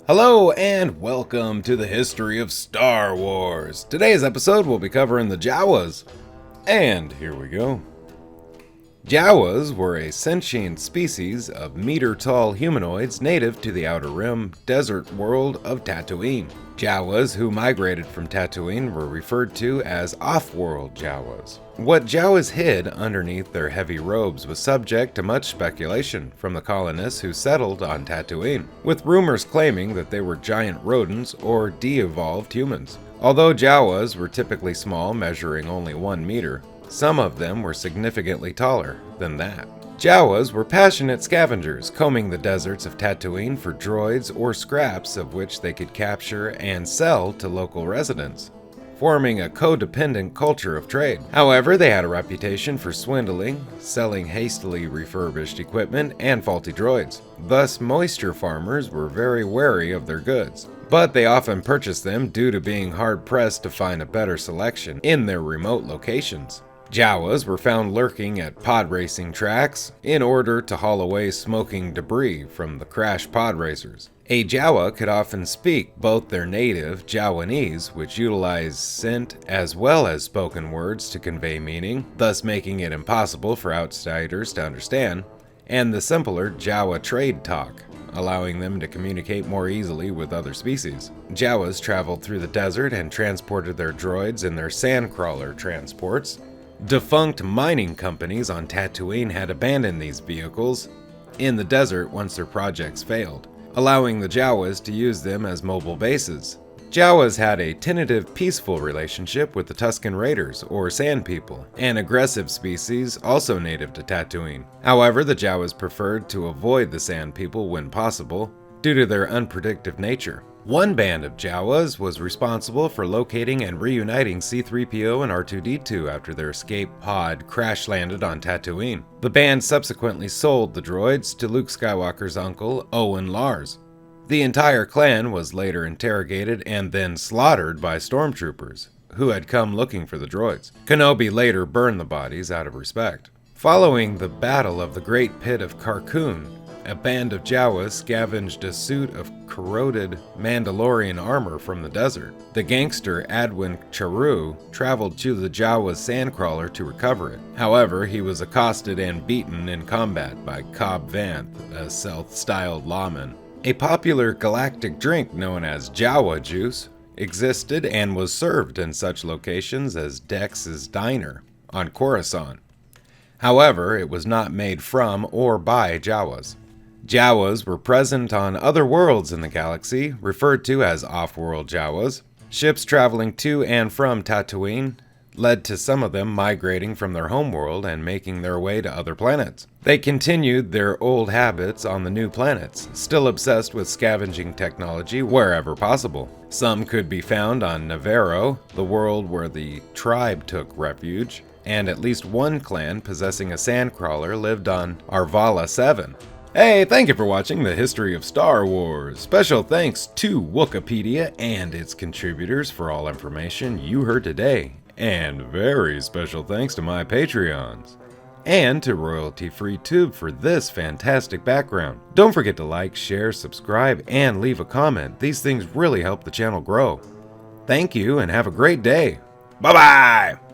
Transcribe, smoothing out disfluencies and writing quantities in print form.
Hello and welcome to the history of Star Wars. Today's episode will be covering the Jawas. And here we go. Jawas were a sentient species of meter-tall humanoids native to the Outer Rim desert world of Tatooine. Jawas who migrated from Tatooine were referred to as off-world Jawas. What Jawas hid underneath their heavy robes was subject to much speculation from the colonists who settled on Tatooine, with rumors claiming that they were giant rodents or de-evolved humans. Although Jawas were typically small, measuring only 1 meter, some of them were significantly taller than that. Jawas were passionate scavengers, combing the deserts of Tatooine for droids or scraps of which they could capture and sell to local residents, forming a codependent culture of trade. However, they had a reputation for swindling, selling hastily refurbished equipment, and faulty droids. Thus, moisture farmers were very wary of their goods, but they often purchased them due to being hard-pressed to find a better selection in their remote locations. Jawas were found lurking at pod racing tracks in order to haul away smoking debris from the crashed pod racers. A Jawa could often speak both their native Jawanese, which utilized scent as well as spoken words to convey meaning, thus making it impossible for outsiders to understand, and the simpler Jawa trade talk, allowing them to communicate more easily with other species. Jawas traveled through the desert and transported their droids in their sandcrawler transports. Defunct mining companies on Tatooine had abandoned these vehicles in the desert once their projects failed, allowing the Jawas to use them as mobile bases. Jawas had a tentative peaceful relationship with the Tusken Raiders, or Sand People, an aggressive species also native to Tatooine. However, the Jawas preferred to avoid the Sand People when possible, due to their unpredictable nature. One band of Jawas was responsible for locating and reuniting C-3PO and R2-D2 after their escape pod crash-landed on Tatooine. The band subsequently sold the droids to Luke Skywalker's uncle, Owen Lars. The entire clan was later interrogated and then slaughtered by stormtroopers, who had come looking for the droids. Kenobi later burned the bodies out of respect. Following the Battle of the Great Pit of Carkoon, a band of Jawas scavenged a suit of corroded Mandalorian armor from the desert. The gangster Adwin Charu traveled to the Jawas sandcrawler to recover it. However, he was accosted and beaten in combat by Cobb Vanth, a South-styled lawman. A popular galactic drink known as Jawa juice existed and was served in such locations as Dex's Diner on Coruscant. However, it was not made from or by Jawas. Jawas were present on other worlds in the galaxy, referred to as off-world Jawas. Ships traveling to and from Tatooine led to some of them migrating from their homeworld and making their way to other planets. They continued their old habits on the new planets, still obsessed with scavenging technology wherever possible. Some could be found on Navarro, the world where the tribe took refuge, and at least one clan possessing a sandcrawler lived on Arvala 7. Hey, thank you for watching the history of Star Wars. Special thanks to Wikipedia and its contributors for all information you heard today. And very special thanks to my Patreons. And to Royalty Free Tube for this fantastic background. Don't forget to like, share, subscribe, and leave a comment. These things really help the channel grow. Thank you and have a great day. Bye-bye!